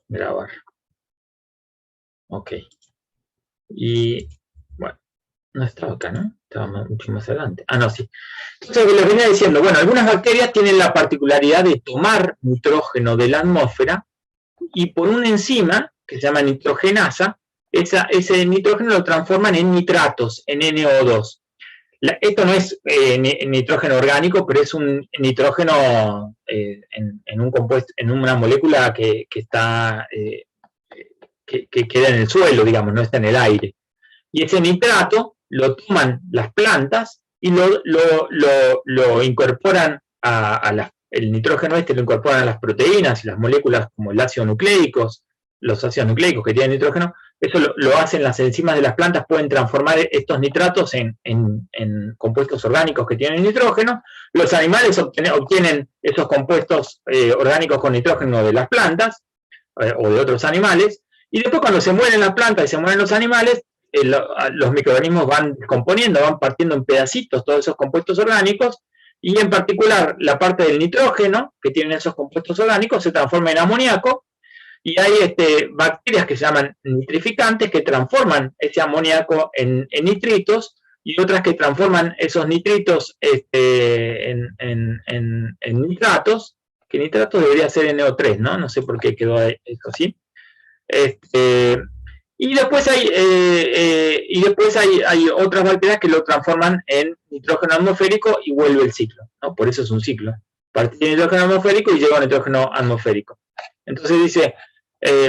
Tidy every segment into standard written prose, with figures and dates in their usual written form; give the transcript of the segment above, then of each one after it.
grabar. Ok. Y, bueno, no estaba acá, ¿no? Estaba mucho más adelante. Ah, no, sí. Entonces, les venía diciendo, bueno, algunas bacterias tienen la particularidad de tomar nitrógeno de la atmósfera y por una enzima, que se llama nitrogenasa, ese nitrógeno lo transforman en nitratos, en NO2. Esto no es nitrógeno orgánico, pero es un nitrógeno en un compuesto, en una molécula que está que queda en el suelo, digamos, no está en el aire. Y ese nitrato lo toman las plantas y lo incorporan el nitrógeno lo incorporan a las proteínas y las moléculas como el ácido nucleicos, los ácidos nucleicos que tienen nitrógeno. Eso lo hacen las enzimas de las plantas, pueden transformar estos nitratos en compuestos orgánicos que tienen nitrógeno. Los animales obtienen esos compuestos orgánicos con nitrógeno de las plantas o de otros animales, y después cuando se mueren las plantas y se mueren los animales, los microorganismos van descomponiendo, van partiendo en pedacitos todos esos compuestos orgánicos, y en particular la parte del nitrógeno que tienen esos compuestos orgánicos se transforma en amoníaco, y hay bacterias que se llaman nitrificantes que transforman ese amoníaco en nitritos, y otras que transforman esos nitritos en nitratos, que nitratos debería ser NO3, ¿no? No sé por qué quedó eso así. Y después hay otras bacterias que lo transforman en nitrógeno atmosférico y vuelve el ciclo, ¿no? Por eso es un ciclo. Partí de nitrógeno atmosférico y llega a nitrógeno atmosférico. Entonces dice,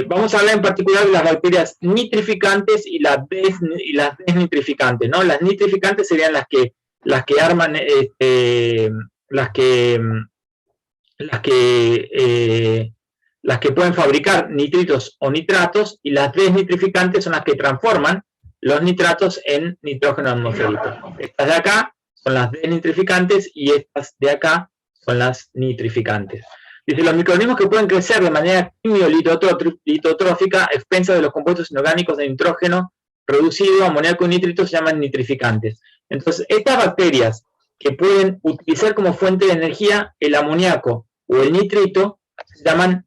vamos a hablar en particular de las bacterias nitrificantes y las desnitrificantes, ¿no? Las nitrificantes serían las que arman, las que pueden fabricar nitritos o nitratos, y las desnitrificantes son las que transforman los nitratos en nitrógeno atmosférico. Estas de acá son las desnitrificantes y estas de acá son las nitrificantes. Dice, los microorganismos que pueden crecer de manera quimio-litotrófica a expensas de los compuestos inorgánicos de nitrógeno reducido, amoníaco y nitritos se llaman nitrificantes. Entonces, estas bacterias que pueden utilizar como fuente de energía el amoníaco o el nitrito se llaman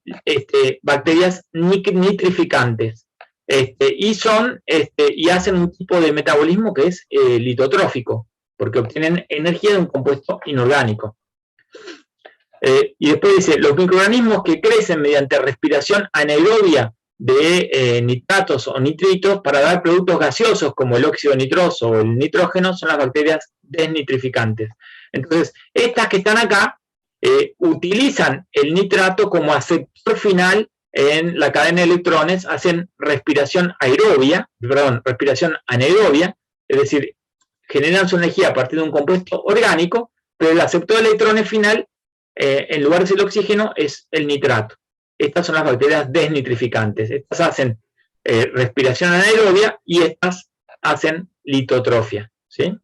bacterias nitrificantes, y hacen un tipo de metabolismo que es litotrófico, porque obtienen energía de un compuesto inorgánico. Y después dice, los microorganismos que crecen mediante respiración anaerobia de nitratos o nitritos para dar productos gaseosos como el óxido nitroso o el nitrógeno son las bacterias desnitrificantes. Entonces, estas que están acá utilizan el nitrato como aceptor final en la cadena de electrones, hacen respiración anaerobia, es decir, generan su energía a partir de un compuesto orgánico, pero el aceptor de electrones final, en lugar de ser el oxígeno, es el nitrato. Estas son las bacterias desnitrificantes. Estas hacen respiración anaerobia y estas hacen litotrofia, ¿sí?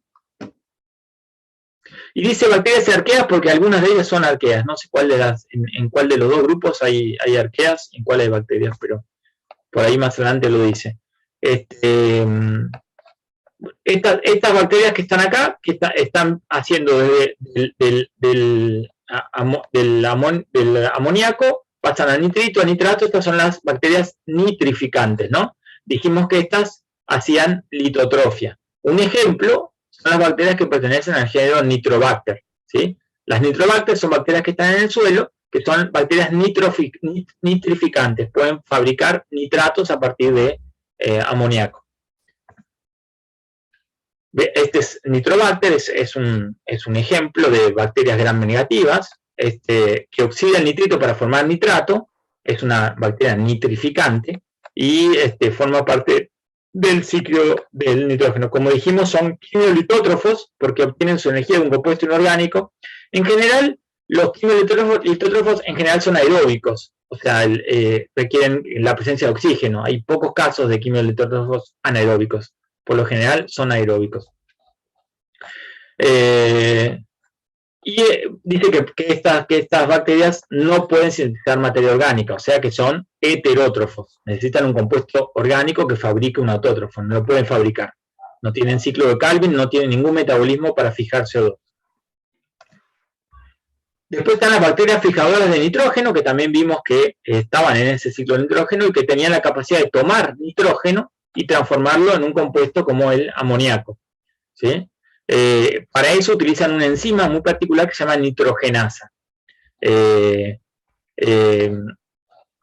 Y dice bacterias arqueas porque algunas de ellas son arqueas. No sé cuál en cuál de los dos grupos hay arqueas y en cuál hay bacterias, pero por ahí más adelante lo dice. Estas bacterias que están acá, que están haciendo del amoníaco, pasan a nitrito, a nitrato, estas son las bacterias nitrificantes, ¿no? Dijimos que estas hacían litotrofia. Un ejemplo son las bacterias que pertenecen al género Nitrobacter, ¿sí? Las Nitrobacter son bacterias que están en el suelo, que son bacterias nitrificantes, pueden fabricar nitratos a partir de amoníaco. Nitrobacter es un ejemplo de bacterias gram negativas, que oxida el nitrito para formar nitrato, es una bacteria nitrificante y forma parte del ciclo del nitrógeno. Como dijimos, son quimiolitótrofos porque obtienen su energía de un compuesto inorgánico. En general, los quimiolitótrofos en general son aeróbicos, o sea, requieren la presencia de oxígeno. Hay pocos casos de quimiolitótrofos anaeróbicos. Por lo general son aeróbicos. Y dice que estas bacterias no pueden sintetizar materia orgánica, o sea que son heterótrofos. Necesitan un compuesto orgánico que fabrique un autótrofo, no lo pueden fabricar. No tienen ciclo de Calvin, no tienen ningún metabolismo para fijar CO2. Después están las bacterias fijadoras de nitrógeno, que también vimos que estaban en ese ciclo de nitrógeno y que tenían la capacidad de tomar nitrógeno y transformarlo en un compuesto como el amoníaco, ¿sí? Para eso utilizan una enzima muy particular que se llama nitrogenasa.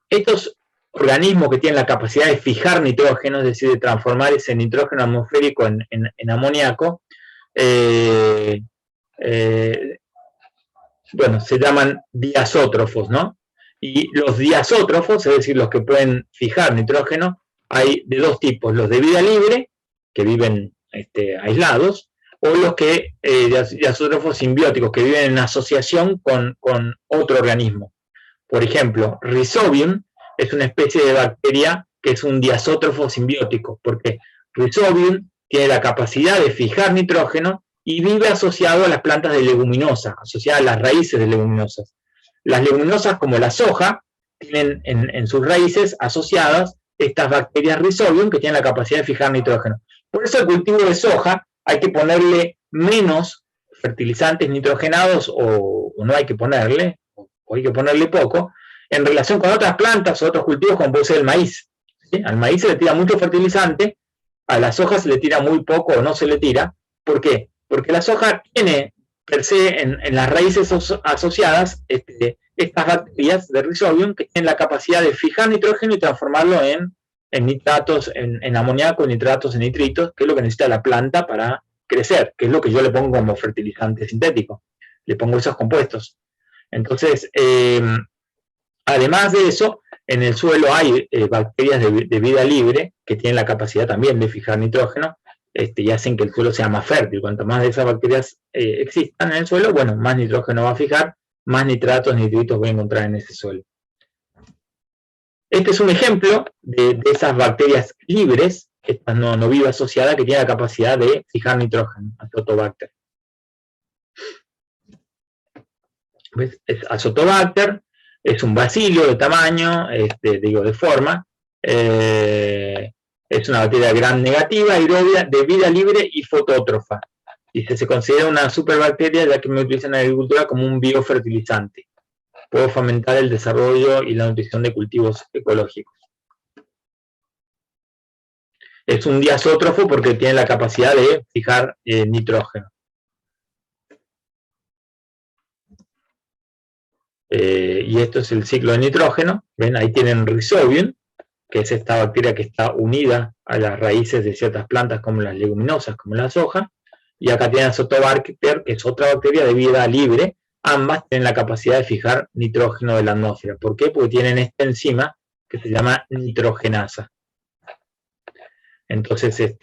Estos organismos que tienen la capacidad de fijar nitrógeno, es decir, de transformar ese nitrógeno atmosférico en amoníaco, bueno, se llaman diazótrofos, ¿no? Y los diazótrofos, es decir, los que pueden fijar nitrógeno, hay de dos tipos, los de vida libre, que viven aislados, o los que diazótrofos simbióticos, que viven en asociación con otro organismo. Por ejemplo, Rhizobium es una especie de bacteria que es un diazótrofo simbiótico, porque Rhizobium tiene la capacidad de fijar nitrógeno y vive asociado a las plantas de leguminosa, asociada a las raíces de leguminosas. Las leguminosas, como la soja, tienen en sus raíces asociadas estas bacterias Rhizobium que tienen la capacidad de fijar nitrógeno. Por eso el cultivo de soja hay que ponerle menos fertilizantes nitrogenados o no hay que ponerle, o hay que ponerle poco, en relación con otras plantas o otros cultivos como puede ser el maíz. ¿Sí? Al maíz se le tira mucho fertilizante, a la soja se le tira muy poco o no se le tira. ¿Por qué? Porque la soja tiene per se en las raíces asociadas estas bacterias de Rhizobium que tienen la capacidad de fijar nitrógeno y transformarlo en nitratos, en amoníaco, en nitratos, en nitritos, que es lo que necesita la planta para crecer, que es lo que yo le pongo como fertilizante sintético. Le pongo esos compuestos. Entonces, además de eso, en el suelo hay bacterias de vida libre que tienen la capacidad también de fijar nitrógeno y hacen que el suelo sea más fértil. Cuanto más de esas bacterias existan en el suelo, bueno, más nitrógeno va a fijar, más nitratos, nitritos voy a encontrar en ese suelo. Este es un ejemplo de esas bacterias libres, estas no viva asociadas, que tienen la capacidad de fijar nitrógeno, Azotobacter. ¿Ves? Es Azotobacter, es un bacilo de tamaño, de forma, es una bacteria gram negativa, aerobia, de vida libre y fotótrofa. Y se considera una superbacteria ya que me utiliza en la agricultura como un biofertilizante. Puede fomentar el desarrollo y la nutrición de cultivos ecológicos. Es un diazótrofo porque tiene la capacidad de fijar nitrógeno. Y esto es el ciclo de nitrógeno. ¿Ven? Ahí tienen Rhizobium, que es esta bacteria que está unida a las raíces de ciertas plantas como las leguminosas, como la soja. Y acá tienen Azotobacter, que es otra bacteria de vida libre. Ambas tienen la capacidad de fijar nitrógeno de la atmósfera. ¿Por qué? Porque tienen esta enzima que se llama nitrogenasa. Entonces,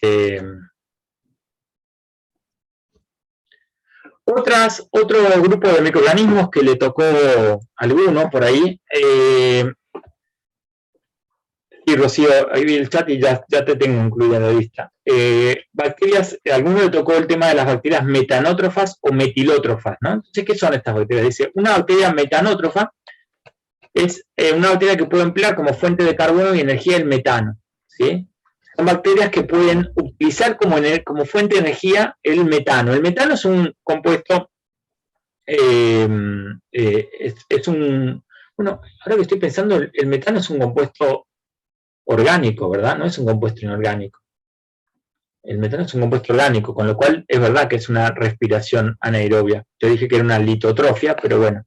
otro grupo de microorganismos que le tocó alguno por ahí. Sí, Rocío, ahí vi el chat y ya te tengo incluida en la lista. Bacterias, a alguno le tocó el tema de las bacterias metanótrofas o metilótrofas, ¿no? Entonces, ¿qué son estas bacterias? Dice, una bacteria metanótrofa es una bacteria que puede emplear como fuente de carbono y energía el metano, ¿sí? Son bacterias que pueden utilizar como fuente de energía el metano. El metano es un compuesto, bueno, ahora que estoy pensando, el metano es un compuesto orgánico, ¿verdad? No es un compuesto inorgánico. El metano es un compuesto orgánico, con lo cual es verdad que es una respiración anaerobia. Yo dije que era una litotrofia, pero bueno.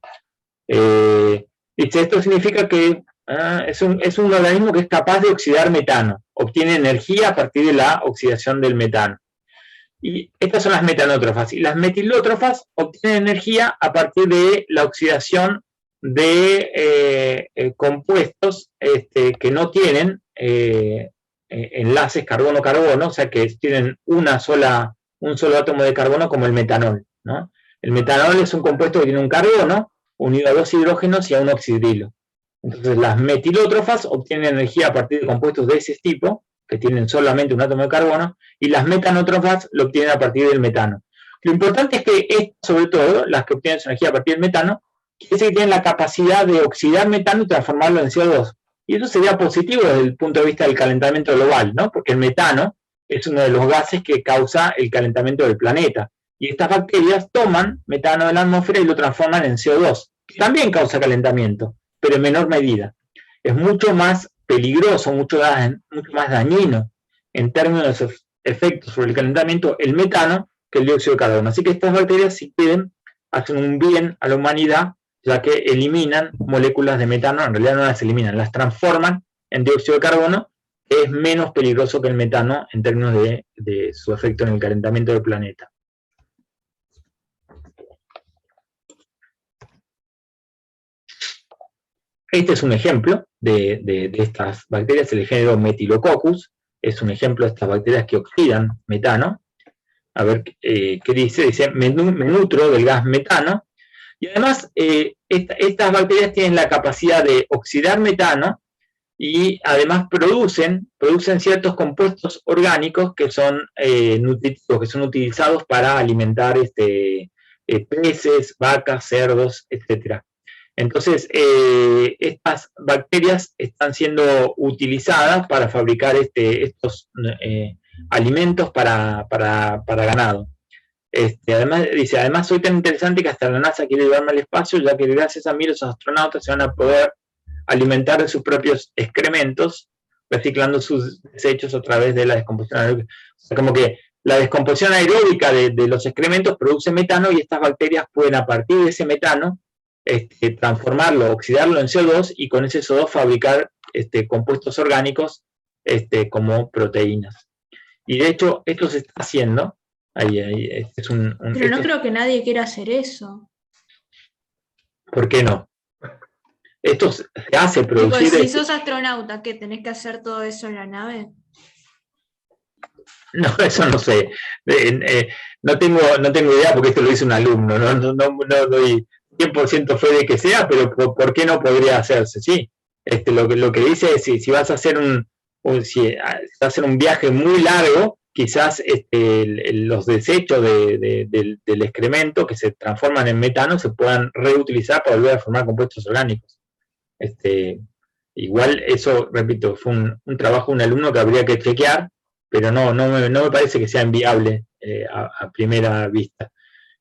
Esto significa que es un organismo que es capaz de oxidar metano, obtiene energía a partir de la oxidación del metano. Y estas son las metanótrofas. Y las metilótrofas obtienen energía a partir de la oxidación de compuestos que no tienen enlaces carbono-carbono, o sea que tienen un solo átomo de carbono como el metanol, ¿no? El metanol es un compuesto que tiene un carbono unido a dos hidrógenos y a un oxidrilo. Entonces las metilótrofas obtienen energía a partir de compuestos de ese tipo, que tienen solamente un átomo de carbono, y las metanótrofas lo obtienen a partir del metano. Lo importante es que sobre todo, las que obtienen su energía a partir del metano, quiere decir que tienen la capacidad de oxidar metano y transformarlo en CO2. Y eso sería positivo desde el punto de vista del calentamiento global, ¿no? Porque el metano es uno de los gases que causa el calentamiento del planeta. Y estas bacterias toman metano de la atmósfera y lo transforman en CO2, que también causa calentamiento, pero en menor medida. Es mucho más peligroso, mucho más dañino en términos de efectos sobre el calentamiento el metano que el dióxido de carbono. Así que estas bacterias, si quieren, hacen un bien a la humanidad, ya que eliminan moléculas de metano, en realidad no las eliminan, las transforman en dióxido de carbono, que es menos peligroso que el metano en términos de su efecto en el calentamiento del planeta. Este es un ejemplo de estas bacterias, el género Methylococcus, es un ejemplo de estas bacterias que oxidan metano. A ver qué dice, me nutro del gas metano, y además estas bacterias tienen la capacidad de oxidar metano y además producen ciertos compuestos orgánicos que son nutritivos, que son utilizados para alimentar peces, vacas, cerdos, etc. Entonces, estas bacterias están siendo utilizadas para fabricar estos alimentos para ganado. Además, dice, además soy tan interesante que hasta la NASA quiere llevarme al espacio, ya que gracias a mí los astronautas se van a poder alimentar de sus propios excrementos, reciclando sus desechos a través de la descomposición aeróbica. O sea, como que la descomposición aeróbica de los excrementos produce metano y estas bacterias pueden a partir de ese metano transformarlo, oxidarlo en CO2 y con ese CO2 fabricar compuestos orgánicos como proteínas. Y de hecho, esto se está haciendo. Pero no creo que nadie quiera hacer eso. ¿Por qué no? Esto se hace producir... Digo, si sos astronauta, ¿qué? ¿Tenés que hacer todo eso en la nave? No, eso no sé. No tengo idea porque esto lo hizo un alumno. No doy 100% fe de que sea, pero ¿por qué no podría hacerse? Sí. Lo que dice es si vas a hacer un viaje muy largo, quizás los desechos del excremento que se transforman en metano se puedan reutilizar para volver a formar compuestos orgánicos. Igual eso, repito, fue un trabajo de un alumno que habría que chequear, pero no me parece que sea inviable a primera vista.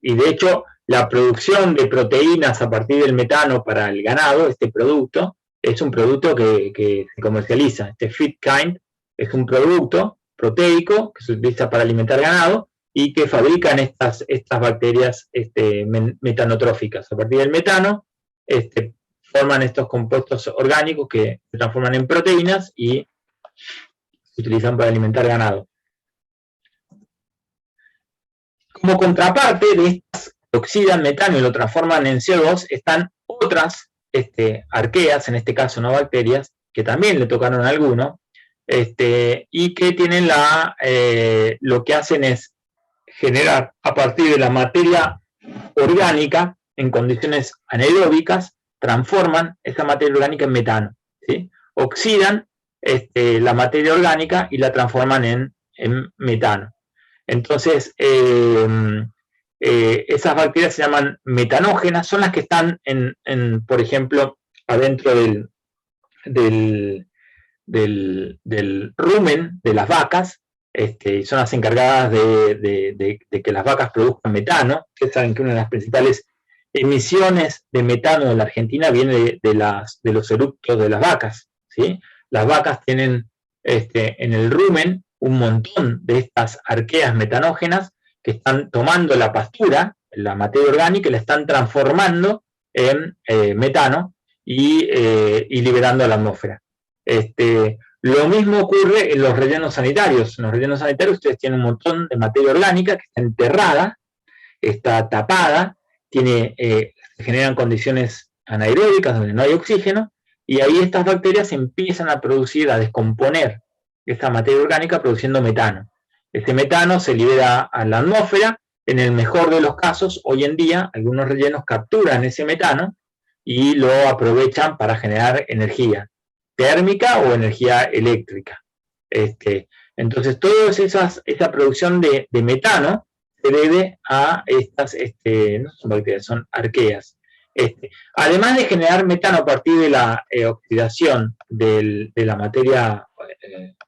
Y de hecho, la producción de proteínas a partir del metano para el ganado, este producto, es un producto que se comercializa. Este FeedKind es un producto proteico que se utiliza para alimentar ganado y que fabrican estas bacterias metanotróficas. A partir del metano forman estos compuestos orgánicos que se transforman en proteínas y se utilizan para alimentar ganado. Como contraparte de estas que oxidan metano y lo transforman en CO2, están otras arqueas, en este caso no bacterias, que también le tocaron a alguno, y que tienen lo que hacen es generar a partir de la materia orgánica en condiciones anaeróbicas, transforman esa materia orgánica en metano, ¿sí? Oxidan la materia orgánica y la transforman en metano. Entonces, esas bacterias se llaman metanógenas, son las que están, por ejemplo, adentro del rumen de las vacas, son las encargadas de que las vacas produzcan metano. Ustedes saben que una de las principales emisiones de metano de la Argentina viene de los eructos de las vacas, ¿sí? Las vacas tienen en el rumen un montón de estas arqueas metanógenas que están tomando la pastura, la materia orgánica, y la están transformando en metano y liberando a la atmósfera. Lo mismo ocurre en los rellenos sanitarios. En los rellenos sanitarios ustedes tienen un montón de materia orgánica que está enterrada, está tapada, se generan condiciones anaeróbicas donde no hay oxígeno, y ahí estas bacterias empiezan a descomponer esta materia orgánica produciendo metano. Este metano se libera a la atmósfera. En el mejor de los casos, hoy en día, algunos rellenos capturan ese metano y lo aprovechan para generar energía térmica o energía eléctrica. Entonces, toda esa producción de metano se debe a estas, no son bacterias, son arqueas. Además de generar metano a partir de la oxidación de la materia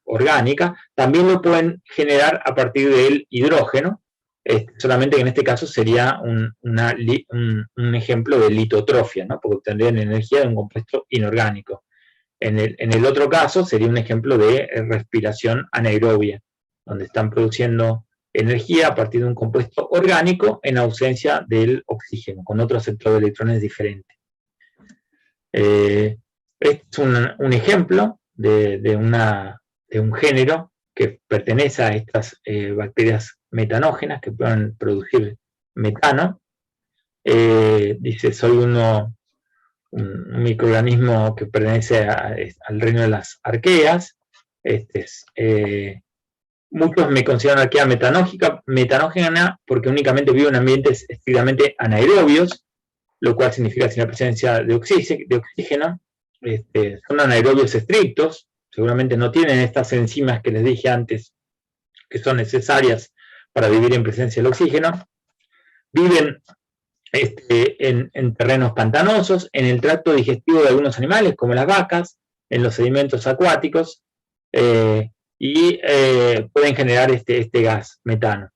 orgánica, también lo pueden generar a partir del hidrógeno, solamente que en este caso sería un ejemplo de litotrofia, ¿no? Porque obtendrían energía de un compuesto inorgánico. En el otro caso sería un ejemplo de respiración anaerobia, donde están produciendo energía a partir de un compuesto orgánico en ausencia del oxígeno, con otro aceptor de electrones diferente. Este es un ejemplo de un género que pertenece a estas bacterias metanógenas que pueden producir metano. Dice, soy un microorganismo que pertenece al reino de las arqueas. Muchos me consideran arquea metanógena porque únicamente vivo en ambientes estrictamente anaerobios, lo cual significa sin la presencia de oxígeno. Son anaerobios estrictos, seguramente no tienen estas enzimas que les dije antes, que son necesarias para vivir en presencia del oxígeno. Viven en terrenos pantanosos, en el tracto digestivo de algunos animales, como las vacas, en los sedimentos acuáticos, y pueden generar este gas metano.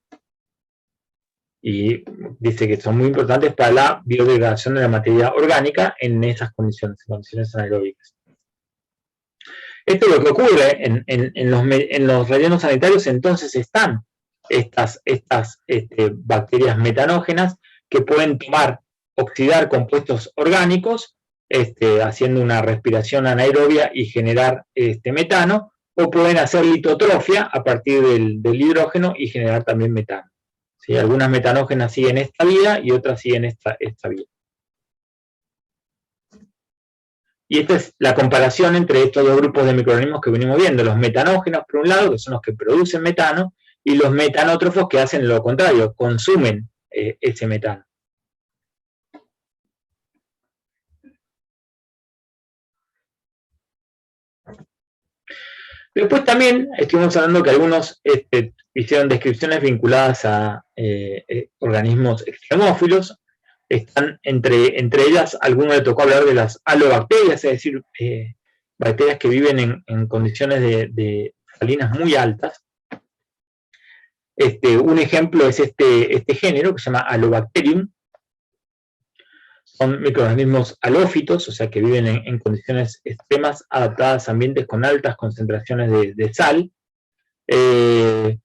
Y dice que son muy importantes para la biodegradación de la materia orgánica en esas condiciones anaeróbicas. Esto es lo que ocurre en los rellenos sanitarios. Entonces están estas bacterias metanógenas que pueden oxidar compuestos orgánicos, haciendo una respiración anaerobia y generar metano, o pueden hacer litotrofia a partir del hidrógeno y generar también metano. ¿Sí? Algunas metanógenas siguen esta vía y otras siguen esta vía. Y esta es la comparación entre estos dos grupos de microorganismos que venimos viendo. Los metanógenos, por un lado, que son los que producen metano, y los metanótrofos, que hacen lo contrario, consumen ese metano. Después también estuvimos hablando que algunos hicieron descripciones vinculadas a organismos extremófilos. Están entre ellas, a algunos le tocó hablar de las halobacterias, es decir, bacterias que viven en condiciones de salinas muy altas. Un ejemplo es este género que se llama Halobacterium. Son microorganismos halófitos, o sea que viven en condiciones extremas adaptadas a ambientes con altas concentraciones de sal. Tienen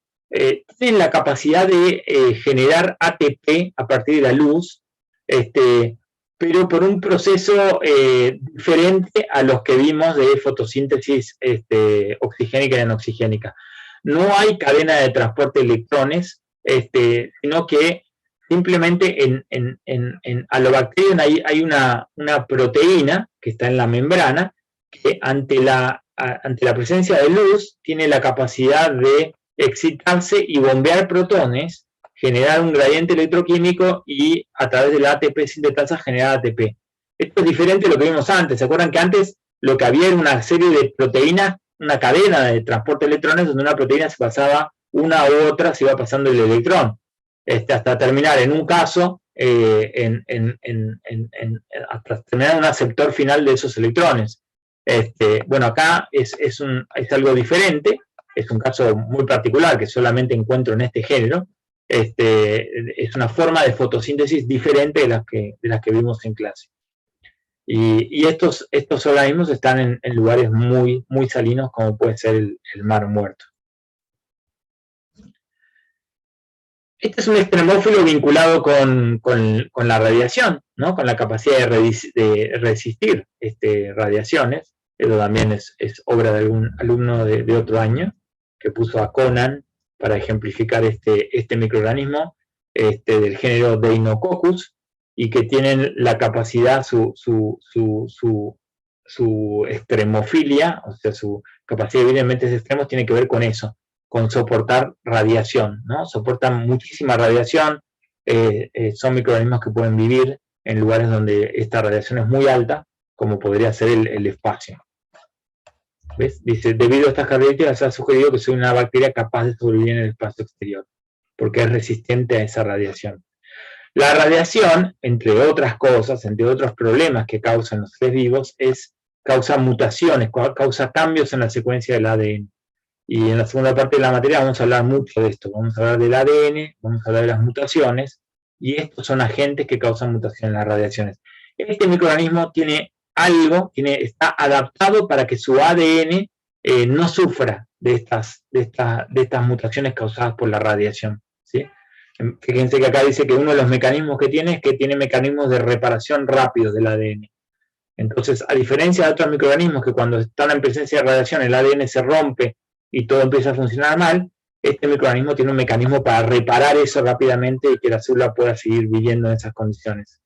la capacidad de generar ATP a partir de la luz, pero por un proceso diferente a los que vimos de fotosíntesis oxigénica y anoxigénica. No hay cadena de transporte de electrones, sino que simplemente en Halobacterium hay una proteína que está en la membrana que ante la presencia de luz tiene la capacidad de excitarse y bombear protones, generar un gradiente electroquímico y a través de la ATP sintetasa generar ATP. Esto es diferente de lo que vimos antes. ¿Se acuerdan que antes lo que había era una serie de proteínas, una cadena de transporte de electrones donde una proteína se pasaba una u otra, se iba pasando el electrón? Hasta terminar en un caso, hasta terminar en un aceptor final de esos electrones. Bueno, acá es algo diferente, es un caso muy particular que solamente encuentro en este género. Es una forma de fotosíntesis diferente de las que vimos en clase. Y estos organismos están en lugares muy, muy salinos, como puede ser el Mar Muerto. Este es un extremófilo vinculado con la radiación, ¿no? Con la capacidad de resistir radiaciones. Eso también es obra de algún alumno de otro año, que puso a Conan para ejemplificar este microorganismo del género Deinococcus, y que tienen la capacidad, su extremofilia, o sea, su capacidad de vivir en ambientes extremos tiene que ver con eso, con soportar radiación, ¿no? Soportan muchísima radiación, son microorganismos que pueden vivir en lugares donde esta radiación es muy alta, como podría ser el espacio. ¿Ves? Dice, debido a estas características se ha sugerido que soy una bacteria capaz de sobrevivir en el espacio exterior, porque es resistente a esa radiación. La radiación, entre otras cosas, entre otros problemas que causan los seres vivos, causa mutaciones, causa cambios en la secuencia del ADN. Y en la segunda parte de la materia vamos a hablar mucho de esto. Vamos a hablar del ADN, vamos a hablar de las mutaciones, y estos son agentes que causan mutación en las radiaciones. Este microorganismo tiene algo, está adaptado para que su ADN no sufra de estas mutaciones causadas por la radiación, ¿sí? Fíjense que acá dice que uno de los mecanismos que tiene es que tiene mecanismos de reparación rápidos del ADN. Entonces, a diferencia de otros microorganismos que cuando están en presencia de radiación el ADN se rompe y todo empieza a funcionar mal, este microorganismo tiene un mecanismo para reparar eso rápidamente y que la célula pueda seguir viviendo en esas condiciones.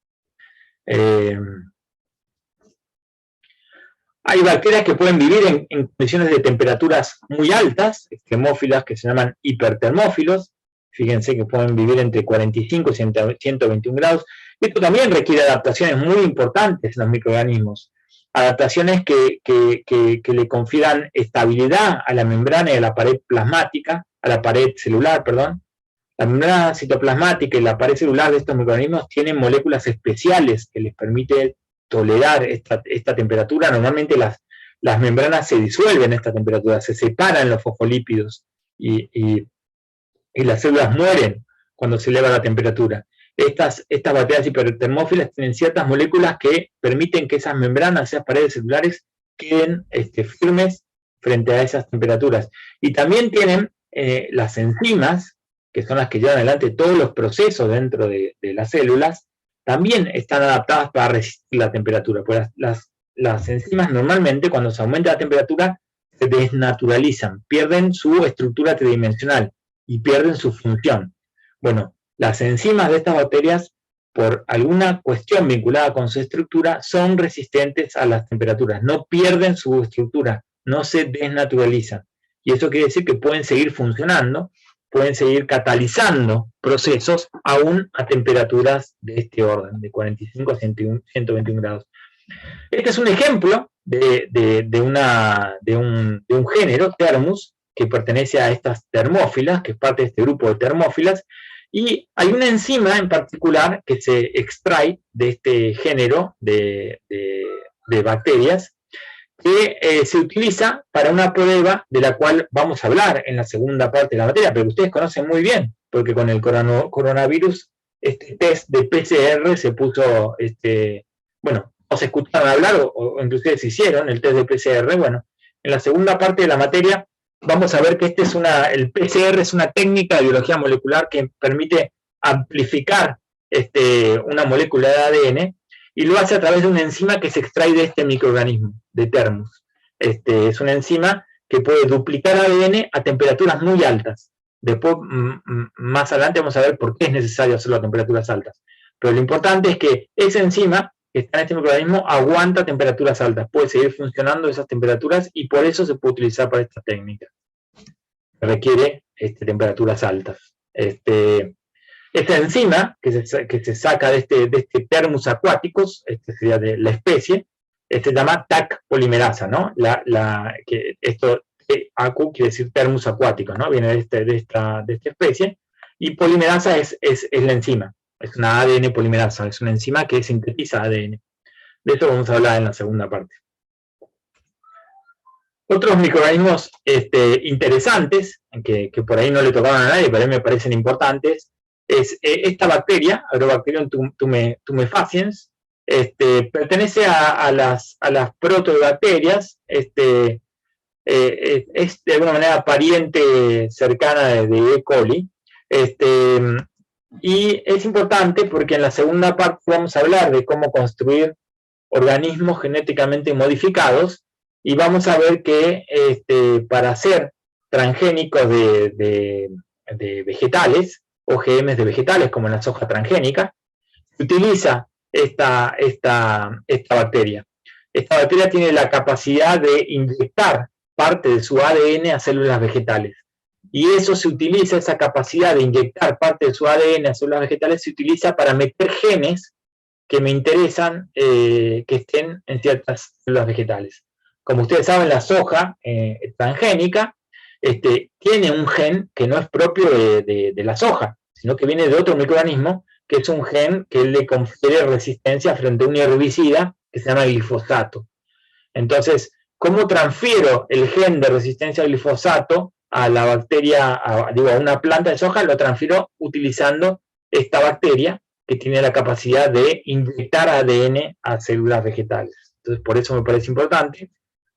Hay bacterias que pueden vivir en condiciones de temperaturas muy altas, extremófilas, que se llaman hipertermófilos. Fíjense que pueden vivir entre 45 y 121 grados. Esto también requiere adaptaciones muy importantes en los microorganismos. Adaptaciones que le confieran estabilidad a la membrana y a la pared plasmática, a la pared celular, perdón. La membrana citoplasmática y la pared celular de estos microorganismos tienen moléculas especiales que les permiten tolerar esta temperatura. Normalmente las membranas se disuelven a esta temperatura, se separan los fosfolípidos y las células mueren cuando se eleva la temperatura. Estas bacterias hipertermófilas tienen ciertas moléculas que permiten que esas membranas, esas paredes celulares, queden firmes frente a esas temperaturas. Y también tienen las enzimas, que son las que llevan adelante todos los procesos dentro de las células, también están adaptadas para resistir la temperatura. Pues las enzimas normalmente, cuando se aumenta la temperatura, se desnaturalizan, pierden su estructura tridimensional y pierden su función. Bueno, las enzimas de estas bacterias, por alguna cuestión vinculada con su estructura, son resistentes a las temperaturas, no pierden su estructura, no se desnaturalizan. Y eso quiere decir que pueden seguir funcionando, pueden seguir catalizando procesos aún a temperaturas de este orden, de 45 a 121 grados. Este es un ejemplo de un género, Thermus, que pertenece a estas termófilas, que es parte de este grupo de termófilas, y hay una enzima en particular que se extrae de este género de bacterias, que se utiliza para una prueba de la cual vamos a hablar en la segunda parte de la materia, pero ustedes conocen muy bien, porque con el coronavirus este test de PCR se puso, bueno, o se escucharon hablar o inclusive se hicieron el test de PCR. Bueno, en la segunda parte de la materia vamos a ver que el PCR es una técnica de biología molecular que permite amplificar una molécula de ADN, y lo hace a través de una enzima que se extrae de este microorganismo, de Thermus. Es una enzima que puede duplicar ADN a temperaturas muy altas. Después, más adelante, vamos a ver por qué es necesario hacerlo a temperaturas altas. Pero lo importante es que esa enzima que está en este microorganismo aguanta temperaturas altas, puede seguir funcionando a esas temperaturas, y por eso se puede utilizar para esta técnica. Requiere temperaturas altas. Esta enzima que se saca de este Thermus aquaticus, sería de la especie, se llama TAC polimerasa, ¿no? Esto acu quiere decir Thermus aquaticus, ¿no? Viene de esta especie, y polimerasa es la enzima. Es una ADN polimerasa, es una enzima que sintetiza ADN. De eso vamos a hablar en la segunda parte. Otros microorganismos interesantes, que por ahí no le tocaban a nadie, pero a mí me parecen importantes, es esta bacteria, Agrobacterium tumefaciens, pertenece a las protobacterias, es de alguna manera pariente cercana de E. coli, y es importante porque en la segunda parte vamos a hablar de cómo construir organismos genéticamente modificados, y vamos a ver que para hacer transgénicos de vegetales, OGMs de vegetales, como en la soja transgénica, se utiliza esta bacteria. Esta bacteria tiene la capacidad de inyectar parte de su ADN a células vegetales. Y eso se utiliza, esa capacidad de inyectar parte de su ADN a células vegetales, se utiliza para meter genes que me interesan que estén en ciertas células vegetales. Como ustedes saben, la soja transgénica tiene un gen que no es propio de la soja, sino que viene de otro microorganismo, que es un gen que le confiere resistencia frente a un herbicida que se llama glifosato. Entonces, ¿cómo transfiero el gen de resistencia al glifosato a la bacteria, a una planta de soja? Lo transfiero utilizando esta bacteria que tiene la capacidad de inyectar ADN a células vegetales. Entonces, por eso me parece importante.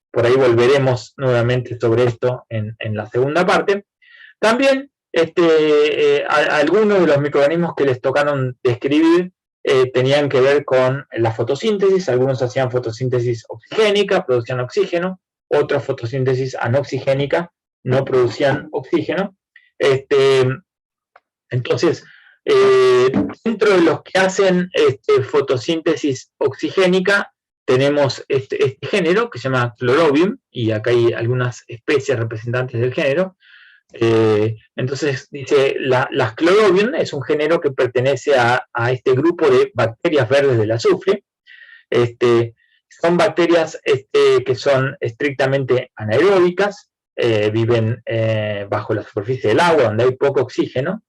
Por ahí volveremos nuevamente sobre esto en la segunda parte. También, algunos de los microorganismos que les tocaron describir tenían que ver con la fotosíntesis. Algunos hacían fotosíntesis oxigénica, producían oxígeno. Otros fotosíntesis anoxigénica, no producían oxígeno. Entonces, dentro de los que hacen fotosíntesis oxigénica, tenemos este género que se llama Chlorobium, y acá hay algunas especies representantes del género. Entonces dice, las Chlorobium es un género que pertenece a este grupo de bacterias verdes del azufre. Son bacterias que son estrictamente anaeróbicas, viven bajo la superficie del agua, donde hay poco oxígeno,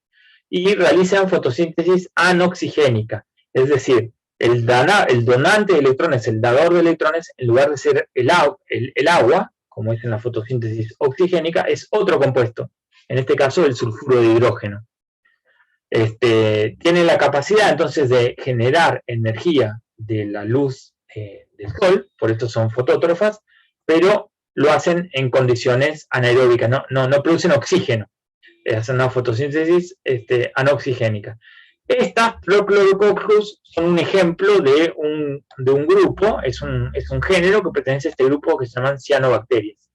y realizan fotosíntesis anoxigénica, es decir, el donante de electrones, el dador de electrones, en lugar de ser el agua, como es en la fotosíntesis oxigénica, es otro compuesto, en este caso el sulfuro de hidrógeno. Tiene la capacidad entonces de generar energía de la luz del sol, por eso son fotótrofas, pero lo hacen en condiciones anaeróbicas, no producen oxígeno, hacen una fotosíntesis anoxigénica. Estas Prochlorococcus son un ejemplo de un grupo, es un género que pertenece a este grupo que se llaman cianobacterias,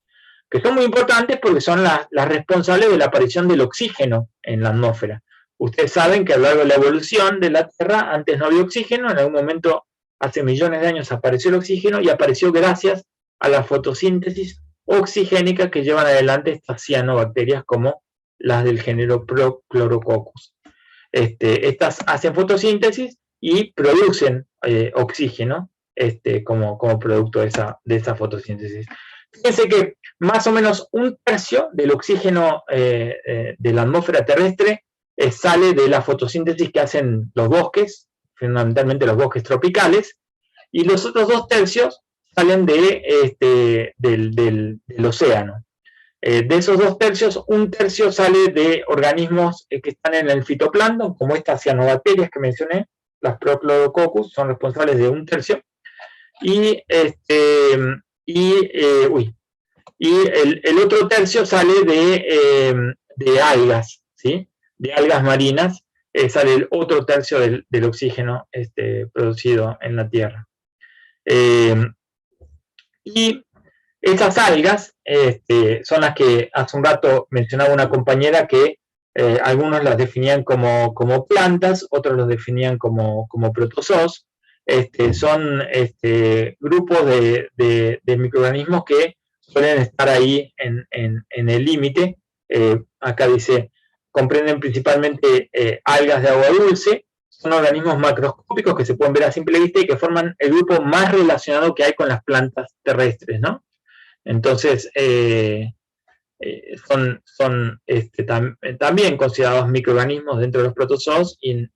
que son muy importantes porque son las responsables de la aparición del oxígeno en la atmósfera. Ustedes saben que a lo largo de la evolución de la Tierra, antes no había oxígeno, en algún momento, hace millones de años, apareció el oxígeno, y apareció gracias a la fotosíntesis oxigénica que llevan adelante estas cianobacterias, como las del género Prochlorococcus. Estas hacen fotosíntesis y producen oxígeno como producto de esa fotosíntesis. Fíjense que más o menos un tercio del oxígeno de la atmósfera terrestre sale de la fotosíntesis que hacen los bosques, fundamentalmente los bosques tropicales, y los otros 2 tercios salen del océano. De esos 2 tercios, 1 tercio sale de organismos que están en el fitoplancton, como estas cianobacterias que mencioné, las Prochlorococcus, son responsables de 1 tercio, y el otro tercio sale de algas, ¿sí? De algas marinas, sale el otro tercio del oxígeno producido en la Tierra. Y esas algas son las que hace un rato mencionaba una compañera, que algunos las definían como plantas, otros los definían como protozoos. Son grupos de microorganismos que suelen estar ahí en el límite. Acá dice, comprenden principalmente algas de agua dulce. Son organismos macroscópicos que se pueden ver a simple vista y que forman el grupo más relacionado que hay con las plantas terrestres, ¿no? Entonces, son también considerados microorganismos dentro de los protozoos y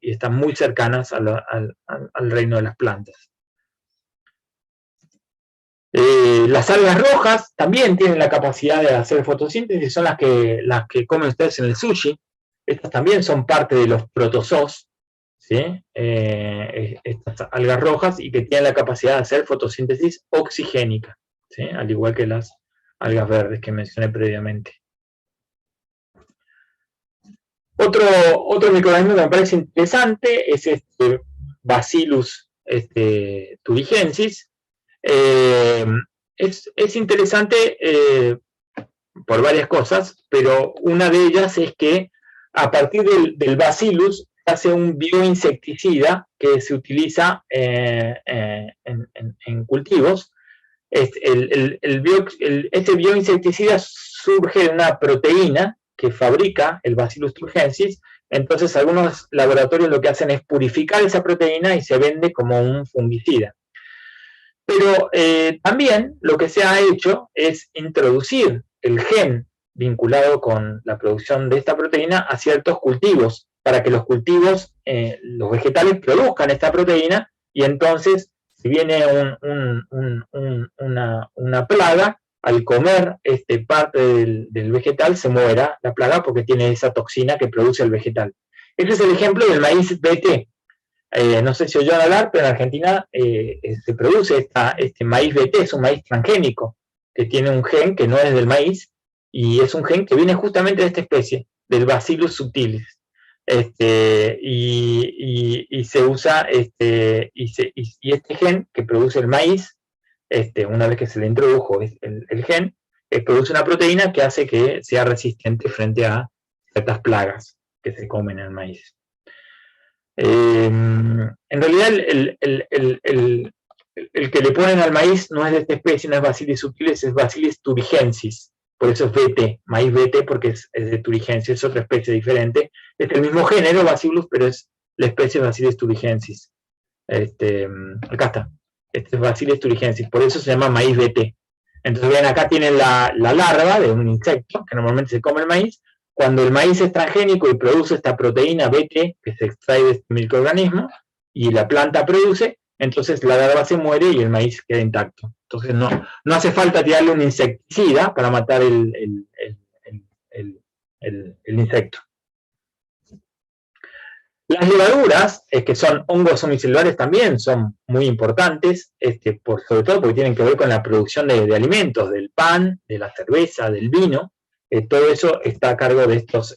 están muy cercanas al reino de las plantas. Las algas rojas también tienen la capacidad de hacer fotosíntesis, son las que comen ustedes en el sushi. Estas también son parte de los protozoos, ¿sí? Estas algas rojas, y que tienen la capacidad de hacer fotosíntesis oxigénica, ¿sí? Al igual que las algas verdes que mencioné previamente. Otro microorganismo que me parece interesante es Bacillus thuringiensis. Es interesante por varias cosas, pero una de ellas es que a partir del Bacillus hace un bioinsecticida que se utiliza en cultivos. Este bioinsecticida surge de una proteína que fabrica el Bacillus thuringiensis. Entonces algunos laboratorios lo que hacen es purificar esa proteína y se vende como un fungicida. Pero también lo que se ha hecho es introducir el gen vinculado con la producción de esta proteína a ciertos cultivos, para que los cultivos, los vegetales, produzcan esta proteína, y entonces si viene una plaga, al comer parte del vegetal se muera la plaga porque tiene esa toxina que produce el vegetal. Este es el ejemplo del maíz BT. No sé si oyeron hablar, pero en Argentina se produce este maíz BT, es un maíz transgénico, que tiene un gen que no es del maíz, y es un gen que viene justamente de esta especie, del Bacillus subtilis. Y se usa, y este gen que produce el maíz, una vez que se le introdujo el gen, produce una proteína que hace que sea resistente frente a ciertas plagas que se comen en el maíz. En realidad el que le ponen al maíz no es de esta especie, no es Bacillus subtilis, es Bacillus thuringiensis. Por eso es BT, maíz BT, porque es de Thuringiensis, es otra especie diferente. Es el mismo género, Bacillus, pero es la especie Bacillus thuringiensis. Acá está. Este es Bacillus thuringiensis, por eso se llama maíz BT. Entonces, ven, acá tienen la larva de un insecto, que normalmente se come el maíz. Cuando el maíz es transgénico y produce esta proteína BT, que se extrae de este microorganismo, y la planta produce, entonces la larva se muere y el maíz queda intacto. Entonces no hace falta tirarle un insecticida para matar el insecto. Las levaduras, que son hongos unicelulares, también son muy importantes, sobre todo porque tienen que ver con la producción de alimentos, del pan, de la cerveza, del vino. Todo eso está a cargo de estos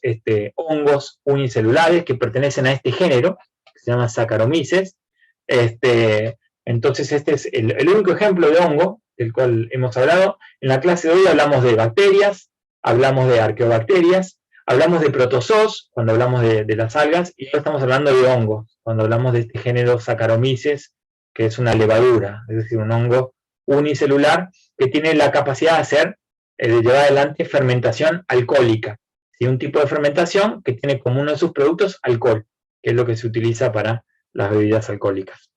hongos unicelulares que pertenecen a este género, que se llama Saccharomyces. Entonces este es el único ejemplo de hongo del cual hemos hablado. En la clase de hoy hablamos de bacterias, hablamos de arqueobacterias, hablamos de protozoos cuando hablamos de las algas, y ahora estamos hablando de hongos cuando hablamos de este género Saccharomyces, que es una levadura, es decir, un hongo unicelular que tiene la capacidad de llevar adelante fermentación alcohólica. ¿Sí? Un tipo de fermentación que tiene como uno de sus productos alcohol, que es lo que se utiliza para las bebidas alcohólicas.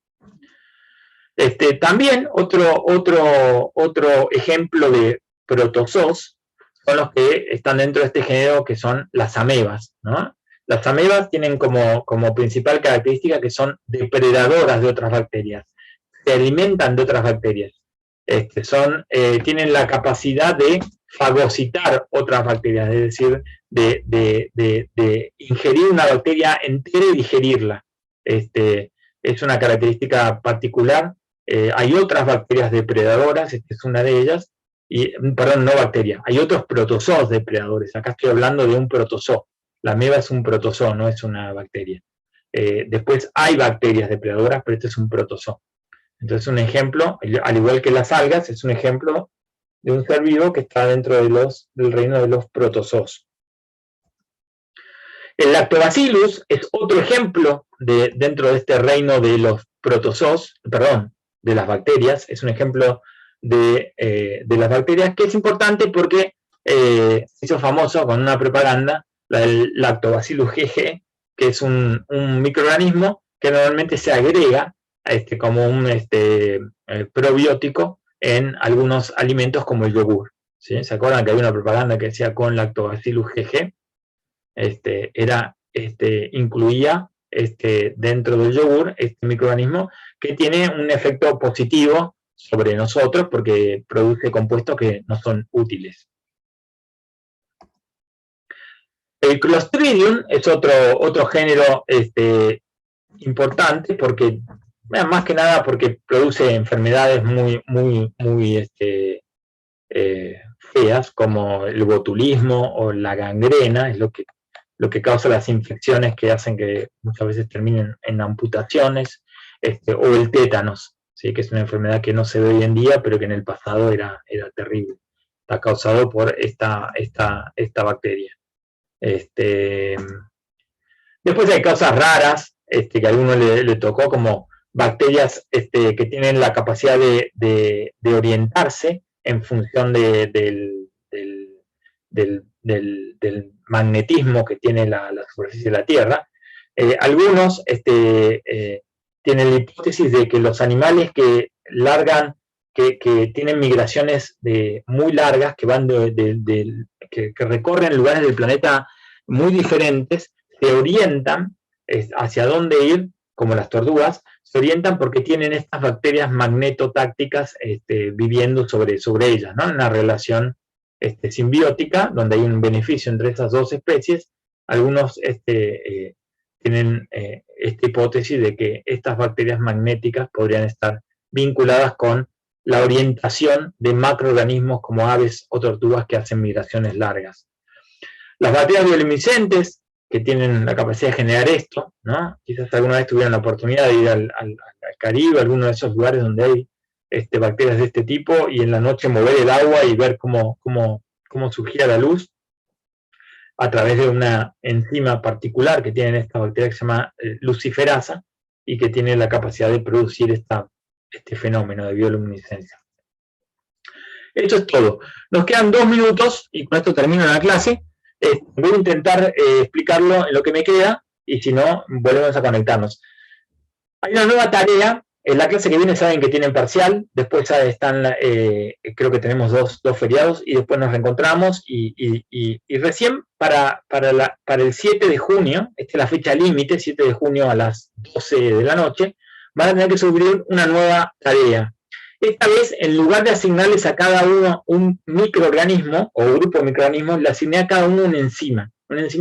También otro ejemplo de protozoos son los que están dentro de este género, que son las amebas, ¿no? Las amebas tienen como principal característica que son depredadoras de otras bacterias, se alimentan de otras bacterias, tienen la capacidad de fagocitar otras bacterias, es decir, de ingerir una bacteria entera y digerirla. Es una característica particular. Hay otras bacterias depredadoras, esta es una de ellas, perdón, no bacteria, hay otros protozoos depredadores. Acá estoy hablando de un protozoo. La ameba es un protozoo, no es una bacteria. Después hay bacterias depredadoras, pero este es un protozoo. Entonces un ejemplo, al igual que las algas, es un ejemplo de un ser vivo que está dentro del reino de los protozoos. El lactobacillus es otro ejemplo dentro de este reino de los protozoos, perdón, de las bacterias, es un ejemplo de las bacterias, que es importante porque se hizo famoso con una propaganda, la del Lactobacillus GG, que es un microorganismo que normalmente se agrega como un probiótico en algunos alimentos como el yogur. ¿Sí? ¿Se acuerdan que había una propaganda que decía con Lactobacillus GG? Incluía dentro del yogur este microorganismo que tiene un efecto positivo sobre nosotros porque produce compuestos que no son útiles. El Clostridium es otro género importante porque, más que nada porque produce enfermedades muy feas como el botulismo o la gangrena, es lo que causa las infecciones que hacen que muchas veces terminen en amputaciones, o el tétanos, ¿sí? Que es una enfermedad que no se ve hoy en día, pero que en el pasado era terrible. Está causado por esta bacteria. Después hay causas raras, que a alguno le tocó, como bacterias que tienen la capacidad de orientarse en función del magnetismo que tiene la superficie de la Tierra. Algunos tienen la hipótesis de que los animales que tienen migraciones muy largas, que van que recorren lugares del planeta muy diferentes, se orientan hacia dónde ir como las tortugas, se orientan porque tienen estas bacterias magnetotácticas viviendo sobre ellas, ¿no? En una relación simbiótica, donde hay un beneficio entre esas dos especies. Algunos tienen esta hipótesis de que estas bacterias magnéticas podrían estar vinculadas con la orientación de macroorganismos como aves o tortugas que hacen migraciones largas. Las bacterias bioluminiscentes, que tienen la capacidad de generar esto, ¿no? Quizás alguna vez tuvieran la oportunidad de ir al Caribe, alguno de esos lugares donde hay bacterias de este tipo, y en la noche mover el agua y ver cómo surgía la luz a través de una enzima particular que tienen esta bacteria que se llama luciferasa y que tiene la capacidad de producir este fenómeno de bioluminiscencia. Esto es todo. Nos quedan 2 minutos y con esto termino la clase. Voy a intentar explicarlo en lo que me queda y si no, volvemos a conectarnos. Hay una nueva tarea. En la clase que viene saben que tienen parcial, después están, creo que tenemos dos feriados y después nos reencontramos y recién para el 7 de junio, esta es la fecha límite, 7 de junio a las 12 de la noche, van a tener que subir una nueva tarea. Esta vez, en lugar de asignarles a cada uno un microorganismo o grupo de microorganismos, le asigné a cada uno una enzima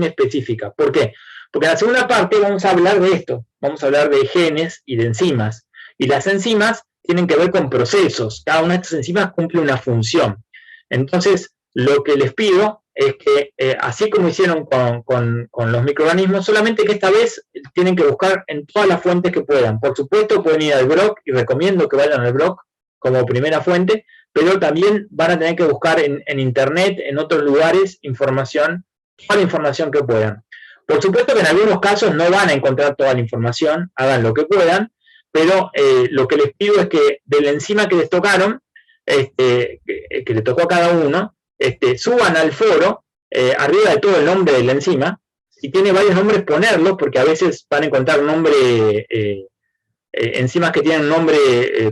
específica. ¿Por qué? Porque en la segunda parte vamos a hablar de esto, vamos a hablar de genes y de enzimas. Y las enzimas tienen que ver con procesos, cada una de estas enzimas cumple una función. Entonces, lo que les pido es que, así como hicieron con los microorganismos, solamente que esta vez tienen que buscar en todas las fuentes que puedan. Por supuesto, pueden ir al blog, y recomiendo que vayan al blog como primera fuente, pero también van a tener que buscar en internet, en otros lugares, toda la información que puedan. Por supuesto que en algunos casos no van a encontrar toda la información, hagan lo que puedan, pero lo que les pido es que de la enzima que les tocaron, que le tocó a cada uno, suban al foro, arriba de todo el nombre de la enzima. Si tiene varios nombres, ponerlos, porque a veces van a encontrar enzimas que tienen un nombre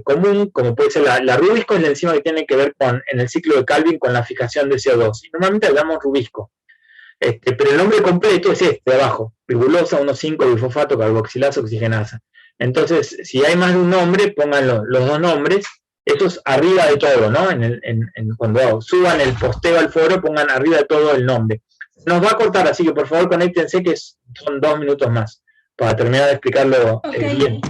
común, como puede ser la rubisco, es la enzima que tiene que ver en el ciclo de Calvin con la fijación de CO2. Y normalmente hablamos rubisco. Pero el nombre completo es de abajo, ribulosa 1,5-bifosfato carboxilasa oxigenasa. Entonces, si hay más de un nombre, pongan los dos nombres, estos arriba de todo, ¿no? Cuando suban el posteo al foro, pongan arriba de todo el nombre. Nos va a cortar, así que por favor conéctense, que son 2 minutos más, para terminar de explicarlo bien.